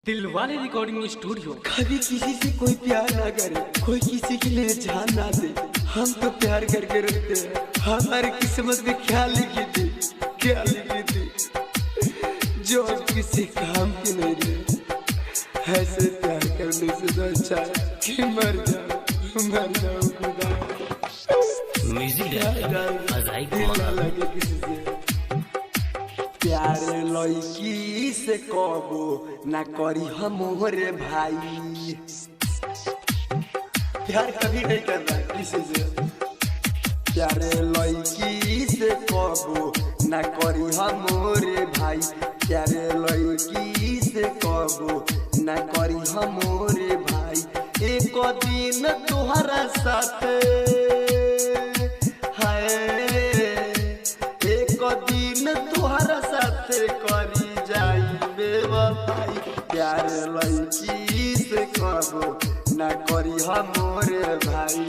Dilwale recording studio. कभी किसी से कोई प्यार ना करे, कोई किसी के लिए जान ना दे, हम तो प्यार करके रखते हैं। हमारी किस्मत में क्या लिखी थी, क्या लिखी थी जो किसी काम की नहीं रहे। ऐसे प्यार करने से तो अच्छा है कि मर जाओ खुदा। लगे किसी से प्यारे लड़की से कबो ना करी हमरे भाई। प्यार कभी नहीं करना किसी से। प्यारे लड़की से कबो ना करी हमरे भाई। प्यारे लड़की से कबो ना करी हमरे भाई। एक दिन तुम्हारा साथ करी जाई बेवफाई। प्यार लड़की से कबो ना करी हमरे भाई।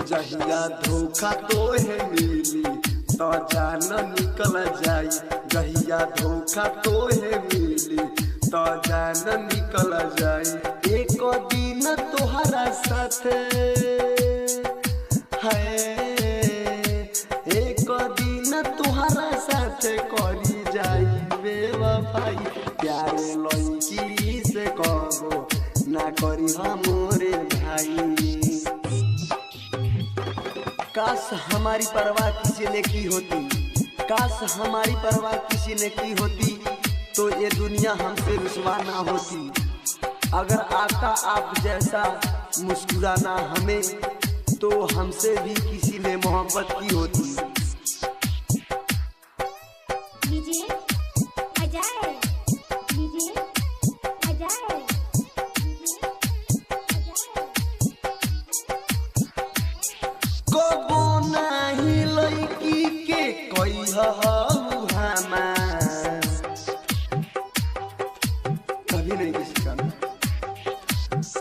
जहिया धोखा तोहे मिली तो जान निकल जाई। जहिया धोखा तोहे मिली तो जान निकल जाई। एक दिन तोहरा साथ तुम्हारा साथ करी जाई बेवफाई। प्यारे लड़की से कबो ना करी हमरे भाई। काश हमारी परवाह किसी ने की होती, काश हमारी परवाह किसी ने की होती तो ये दुनिया हमसे रुसवा ना होती। अगर आका आप जैसा मुस्कुराना हमें तो हमसे भी किसी ने मोहब्बत की होती। कबो नहीं लड़की के कोई कभी नहीं किसी का।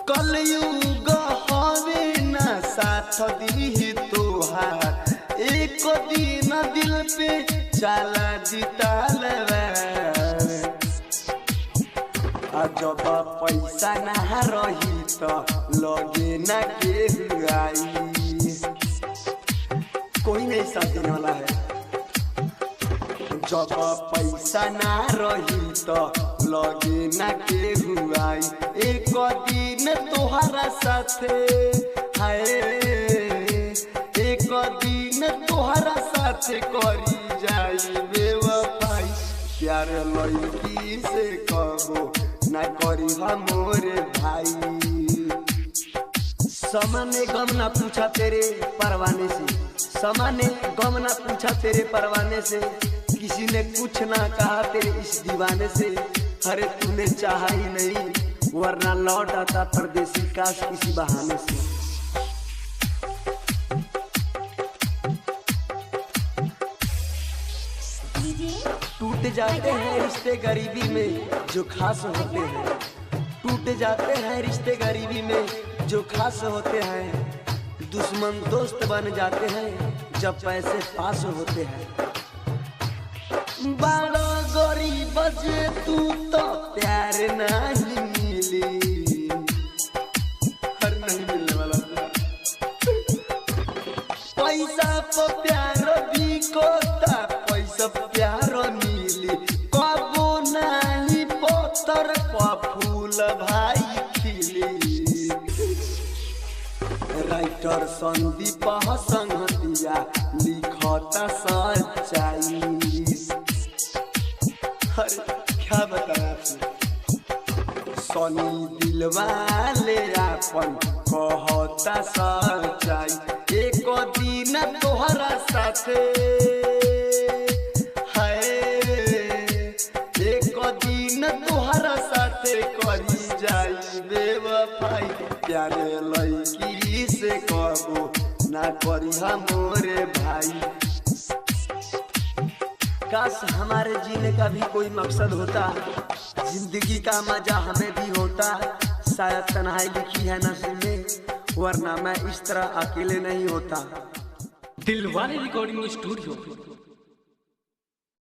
कलयुग हवे ना साथ दी तोहार। एक दिन दिल पे चला जीता जब पैसा ना रही तो लगे ना के आई। कोई नहीं साथ देने वाला है। जब पैसा ना रही तो लगे ना के आई। एक दिन तोहरा साथ एक दिन तोहरा साथ करी जाई बेवफाई। प्यार लड़की से कबो ना करी हमरे भाई। समय ने गम ना पूछा तेरे परवाने से, समय ने गम ना पूछा तेरे परवाने से। किसी ने कुछ ना कहा तेरे इस दीवाने से। अरे तूने चाहा ही नहीं वरना लौट आता परदेसी काश किसी बहाने से। टूट जाते हैं रिश्ते गरीबी में जो खास होते हैं। टूट जाते हैं रिश्ते गरीबी में जो खास होते हैं। दुश्मन दोस्त बन जाते हैं जब पैसे पास होते हैं। बड़ा गरीब से तू तो प्यार नहीं मिली। हर नहीं मिलने वाला पैसा तो प्यार भी कोता। पैसा प्यार मिली कबो नहीं पत्थर पर फूल भाई खिली। राइटर संदीप संगतिया लिखता सच्चाई। क्या बताया सनी दिलवाले अपन कहता सच्चाई। एक दिन तोहरा साथ एक दिन तोहरा साथ करी जाई बेवफाई। प्यारे लड़की से कबो ना करी हमरे भाई। काश हमारे जीने का भी कोई मकसद होता, जिंदगी का मजा हमें भी होता। शायद तन्हाई लिखी है नसीब में वरना मैं इस तरह अकेले नहीं होता। Dilwale recording studio.